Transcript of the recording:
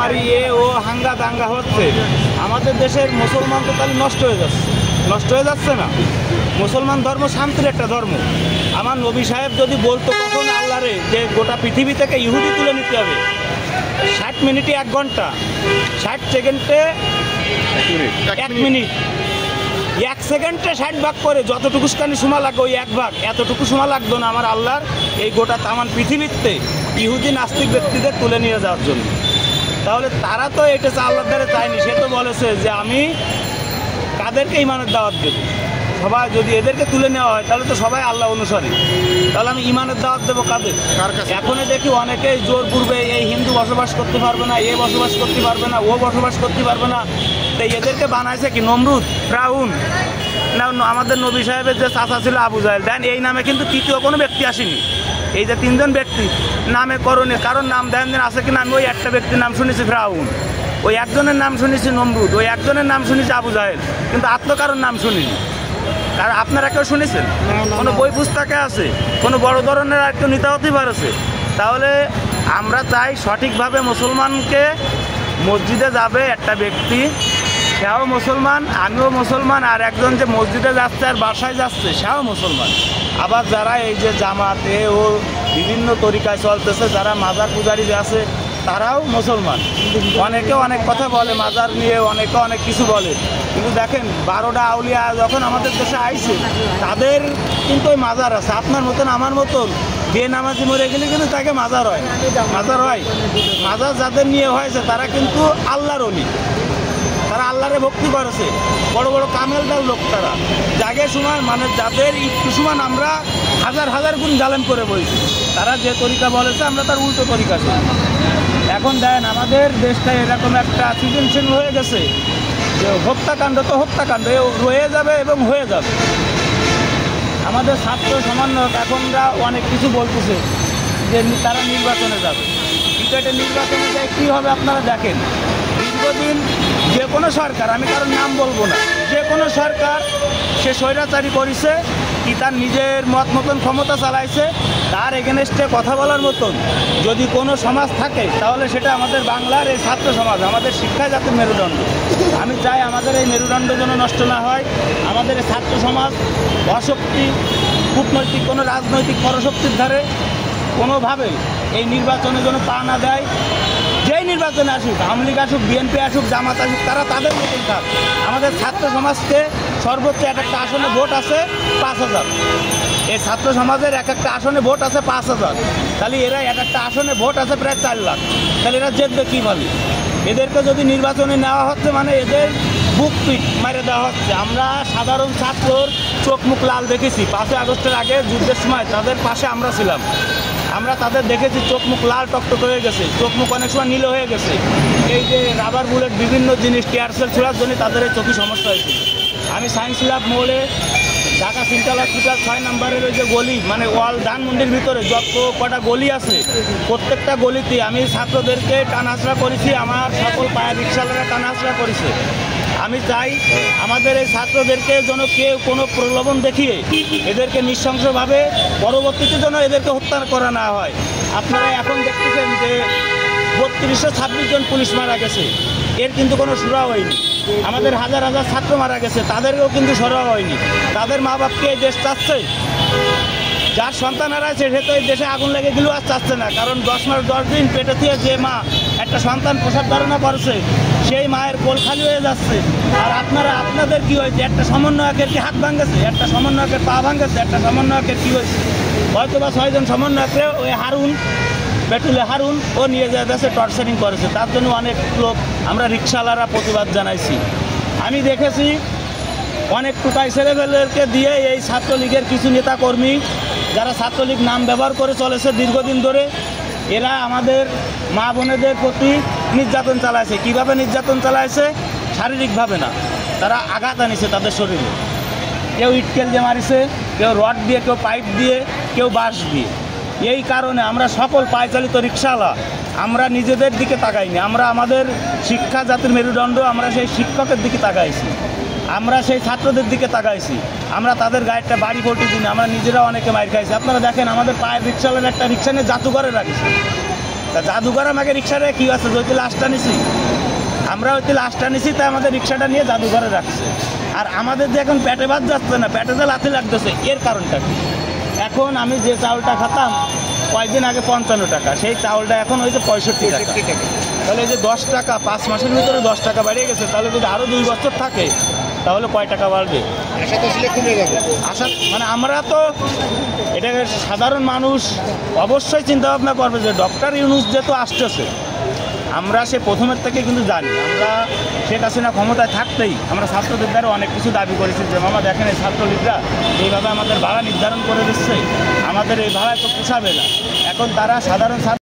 মারামারি ও হাঙ্গা দাঙ্গা হচ্ছে, আমাদের দেশের মুসলমান তো তাহলে নষ্ট হয়ে যাচ্ছে না। মুসলমান ধর্ম শান্তির একটা ধর্ম। আমার নবী সাহেব যদি বলতো কখন আল্লাহরে যে গোটা পৃথিবী থেকে ইহুদি তুলে নিতে হবে, 60 মিনিটে 1 ঘন্টা, 60 সেকেন্ডে 1 মিনিট, 1 সেকেন্ডে 60 ভাগ করে যতটুকু সময় লাগবে ওই 1 ভাগ, এতটুকু সময় লাগতো না আমার আল্লাহর এই গোটা তামান পৃথিবীতে ইহুদি নাস্তিক ব্যক্তিদের তুলে নিয়ে যাওয়ার জন্য। তাহলে তারা তো এটা আল্লাহর দ্বারা চায়নি। সে তো বলেছে যে আমি কাদেরকে ইমানের দাওয়াত দেব, সবাই যদি এদেরকে তুলে নেওয়া হয় তাহলে তো সবাই আল্লাহ অনুসারী, তাহলে আমি ইমানের দাওয়াত দেবো কাদের? এখনই দেখি অনেকেই জোর পূর্বে এই হিন্দু বসবাস করতে পারবে না, এ বসবাস করতে পারবে না, ও বসবাস করতে পারবে না, তাই এদেরকে বানাইছে কি নমরুদ, ফিরআউন না আমাদের নবী সাহেবের যে চাচা ছিল আবু জাহেল। দেন এই নামে কিন্তু তৃতীয় কোনো ব্যক্তি আসেনি। এই যে 3 জন ব্যক্তি নামে করণে কারণ নাম দেন আছে কিনা, আমি ওই একটা ব্যক্তির নাম শুনেছি ফিরআউন, ওই একজনের নাম শুনেছি নমরুদ, ওই একজনের নাম শুনেছি আবু জাহেল, কিন্তু আত্মকারণ নাম শুনিনি। আর আপনারা কেউ শুনেছেন? কোনো বই পুস্তকে আছে? কোনো বড় ধরনের আর কেউ নেতা হতে পারেছে? তাহলে আমরা চাই সঠিকভাবে মুসলমানকে মসজিদে যাবে একটা ব্যক্তি, সেও মুসলমান, আমিও মুসলমান, আর একজন যে মসজিদে যাচ্ছে আর বাসায় যাচ্ছে সেও মুসলমান। আবার যারা এই যে জামাতে ও বিভিন্ন তরিকায় চলতেছে, যারা মাজার পূজারি আছে তারাও মুসলমান। অনেকে অনেক কথা বলে মাজার নিয়ে, অনেকে অনেক কিছু বলে, কিন্তু দেখেন 12টা আউলিয়া যখন আমাদের দেশে আইছে তাদের কিন্তু ওই মাজার আছে। আপনার মতন আমার মতন বেনামাজি মরে গেলে কিন্তু তাকে মাজার হয়, মাজার যাদের নিয়ে হয়েছে তারা কিন্তু আল্লাহর ওলি, তারা আল্লাহরে ভক্তি করেছে, বড় বড় কামেলদার লোক তারা। জাগের সময় মানে যাদের একটু সময় আমরা হাজার গুণ জালেম করে বলছি, তারা যে তরিকা বলেছে আমরা তার উল্টো তরিকা করি। এখন দেন আমাদের দেশটা এরকম একটা সৃজনশীল হয়ে গেছে যে হত্যাকাণ্ড তো হত্যাকাণ্ড রয়ে যাবে এবং হয়ে যাবে। আমাদের ছাত্র সমন্বয়ক এখনরা অনেক কিছু বলতেছে যে তারা নির্বাচনে যাবে, ক্রিকেটে নির্বাচনে যায় কী হবে আপনারা দেখেন। দীর্ঘদিন যে কোনো সরকার, আমি কারোর নাম বলবো না, যে কোনো সরকার সে স্বৈরাচারী করেছে কি তার নিজের মত মতন ক্ষমতা চালাইছে, তার এগেনস্টে কথা বলার মতন যদি কোনো সমাজ থাকে তাহলে সেটা আমাদের বাংলার এই ছাত্র সমাজ, আমাদের শিক্ষা জাতির মেরুদণ্ড। আমি চাই আমাদের এই মেরুদণ্ড যেন নষ্ট না হয়, আমাদের এই ছাত্র সমাজ অশক্তি, কূটনৈতিক কোনো রাজনৈতিক পরশক্তির ধারে কোনোভাবে এই নির্বাচনে যেন পা না দেয়। যেই নির্বাচনে আসুক, আওয়ামী লীগ আসুক, বিএনপি আসুক, জামাত আসুক, তারা তাদের মতন থাক। আমাদের ছাত্র সমাজকে সর্বোচ্চ একটা আসনে ভোট আছে 5000, এই ছাত্র সমাজের একটা আসনে ভোট আছে 5000, তাহলে এরা একটা আসনে ভোট আছে প্রায় 4 লাখ, তাহলে এরা জিতবে কী বলে? এদেরকে যদি নির্বাচনে নেওয়া হচ্ছে মানে এদের বুক পিট মেরে দেওয়া হচ্ছে। আমরা সাধারণ ছাত্রর চোখ মুখ লাল দেখেছি 5ই আগস্টের আগে যুদ্ধের সময়, তাদের পাশে আমরা ছিলাম, আমরা তাদের দেখেছি চোখ মুখ লাল টকটক হয়ে গেছে, চোখ মুখ অনেক সময় নীল হয়ে গেছে। এই যে রাবার বুলেট বিভিন্ন জিনিস টিয়ারসেল ছোড়ার জন্য তাদের এই চোখে সমস্যা হয়েছে। আমি সায়েন্স ল্যাব মোড়ে ঢাকা সেন্ট্রাল হসপিটাল 6 নম্বরের ওই যে গলি মানে ওয়াল ধানমন্ডির ভিতরে যত কটা গলি আছে প্রত্যেকটা গলিতে আমি ছাত্রদেরকে টানাহাসড়া করেছি, আমার সকল পায়ের রিক্সাওয়ালারা টানাহাসড়া করেছে। আমি চাই আমাদের এই ছাত্রদেরকে যেন কেউ কোনো প্রলোভন দেখিয়ে এদেরকে নৃশংসভাবে পরবর্তীতে যেন এদেরকে হত্যা করা না হয়। আপনারা এখন দেখতেছেন যে 3226 জন পুলিশ মারা গেছে, এর কিন্তু কোনো সুরা হয়নি। আমাদের হাজার ছাত্র মারা গেছে, তাদেরও কিন্তু সরা হয়নি। তাদের মা বাপকে এই দেশ চাচ্ছে, যার সন্তান হারাইছে সে তো এই দেশে আগুন লেগে গেলেও আর চাচ্ছে না, কারণ 10 মাস 10 দিন পেটে দিয়ে যে মা একটা সন্তান প্রসব ধারণা করছে সেই মায়ের কোল খালি হয়ে যাচ্ছে। আর আপনাদের কি হয়েছে? একটা সমন্বয়কের কি হাত ভাঙেছে, একটা সমন্বয়কের পা ভাঙেছে, একটা সমন্বয়কের কি হয়েছে? হয়তো বা 6 জন সমন্বয়কে ওই পেটুলে হারুন ও নিয়ে যায় দেশে টর্চারিং করেছে, তার জন্য অনেক লোক আমরা রিক্সাওয়ালারা প্রতিবাদ জানাইছি। আমি দেখেছি অনেক টুকাই ছেলেপেলেকে দিয়ে এই ছাত্রলীগের কিছু নেতাকর্মী যারা ছাত্রলীগ নাম ব্যবহার করে চলেছে দীর্ঘদিন ধরে, এরা আমাদের মা বোনেদের প্রতি নির্যাতন চালাইছে। কিভাবে নির্যাতন চালাইছে? শারীরিকভাবে না, তারা আঘাত আনিছে তাদের শরীরে, কেউ ইটকেল দিয়ে মারিছে, কেউ রড দিয়ে, কেউ পাইপ দিয়ে, কেউ বাঁশ দিয়ে। এই কারণে আমরা সকল পায়চালিত রিক্সাওয়ালা আমরা নিজেদের দিকে তাকাইনি, আমরা আমাদের শিক্ষা জাতির মেরুদণ্ড, আমরা সেই শিক্ষকের দিকে তাকাইছি, আমরা সেই ছাত্রদের দিকে তাকাইছি, আমরা তাদের গায়েরটা বাড়ি পল্টি দিন, আমরা নিজেরা অনেকে মার খাইছি। আপনারা দেখেন আমাদের পায়ের রিক্সাওয়ালার একটা রিক্সা নিয়ে জাদুঘরে রাখছে, তা জাদুঘর আমাকে রিক্সাটা কী আছে যে লাশটা নিছি, আমরা হয়তো লাশটা নিছি তাই আমাদের রিক্সাটা নিয়ে জাদুঘরে রাখছে। আর আমাদের যে এখন পেটে ভাত যাচ্ছে না, পেটে যে লাথি লাগতেছে, এর কারণটা কি? এখন আমি যে চাউলটা খেতাম কয়েকদিন আগে 55 টাকা, সেই চাউলটা এখন হয়েছে 65 টাকা। তাহলে এই যে 10 টাকা 5 মাসের ভিতরে 10 টাকা বেড়ে গেছে, তাহলে যদি আরও 2 বছর থাকে তাহলে কয় টাকা বাড়বে? আশা তো আসলে কমে যাবে। আশা মানে আমরা তো এটাকে সাধারণ মানুষ অবশ্যই চিন্তা ভাবনা করবে যে ডক্টর ইউনূস যেহেতু আসতেছে, আমরা সে প্রথমের থেকে কিন্তু জানি, আমরা শেখ হাসিনা ক্ষমতায় থাকতেই আমরা ছাত্রদের দ্বারা অনেক কিছু দাবি করেছি যে মামা দেখেন এই ছাত্রলীগরা এইভাবে আমাদের ভাড়া নির্ধারণ করে দিচ্ছে, আমাদের এই ভাড়ায় তো পোষাবে না। এখন তারা সাধারণ ছাত্র